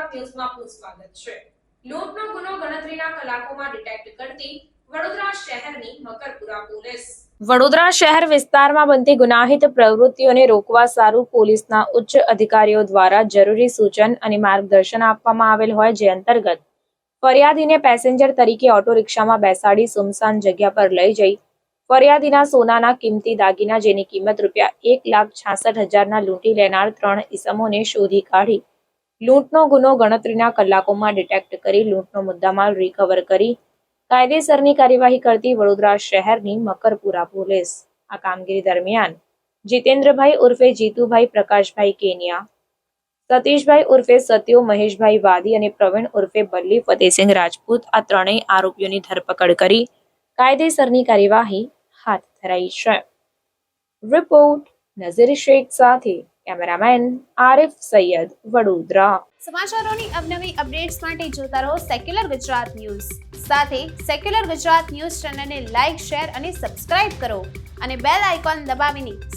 ગુજરાત ન્યૂઝમાં આપનું સ્વાગત છે। લૂંટનો ગુનો ગણતરીના કલાકોમાં ડિટેક્ટ કરતી વડોદરા શહેરની મકરપુરા પોલીસ। વડોદરા શહેર વિસ્તારમાં બનતી ગુનાહિત પ્રવૃત્તિઓને રોકવા સારું પોલીસના ઉચ્ચ અધિકારીઓ દ્વારા જરૂરી સૂચન અને માર્ગદર્શન આપવામાં આવેલ હોય, જે અંતર્ગત ફરિયાદીને પેસેન્જર તરીકે ઓટો રિક્ષામાં બેસાડી સુમસાન જગ્યા પર લઈ જઈ ફરિયાદીના સોનાના કિંમતી દાગીના, જેની કિંમત ₹1,66,000 લૂંટી લેનાર 3 ઈસમોને શોધી કાઢી લૂંટનો ગુનો ગણતરીના કલાકોમાં ડિટેક્ટ કરી લૂંટનો મુદ્દામાલ રિકવર કરી કાયદેસરની કાર્યવાહી કરતી વડોદરા શહેરની મકરપુરા પોલીસ। આ કામગીરી દરમિયાન જીતેન્દ્રભાઈ ઉર્ફે જીતુભાઈ પ્રકાશભાઈ કેનિયા, સતીશભાઈ ઉર્ફે સત્યો મહેશભાઈ વાદી અને પ્રવીણ ઉર્ફે બલ્લી ફતેહસિંહ રાજપૂત આ ત્રણેય આરોપીઓની ધરપકડ કરી કાયદેસરની કાર્યવાહી હાથ ધરાઈ છે। રિપોર્ટ નઝીર શેખ સાથે કેમેરામેન આરિફ સૈયદ, વડોદરા। સમાચારોની અવનવી અપડેટ્સ માટે જોતા રહો સેક્યુલર ગુજરાત ન્યૂઝ। સાથે સેક્યુલર ગુજરાત ન્યૂઝ ચેનલને લાઇક, શેર અને સબસ્ક્રાઇબ કરો અને બેલ આઇકોન દબાવીને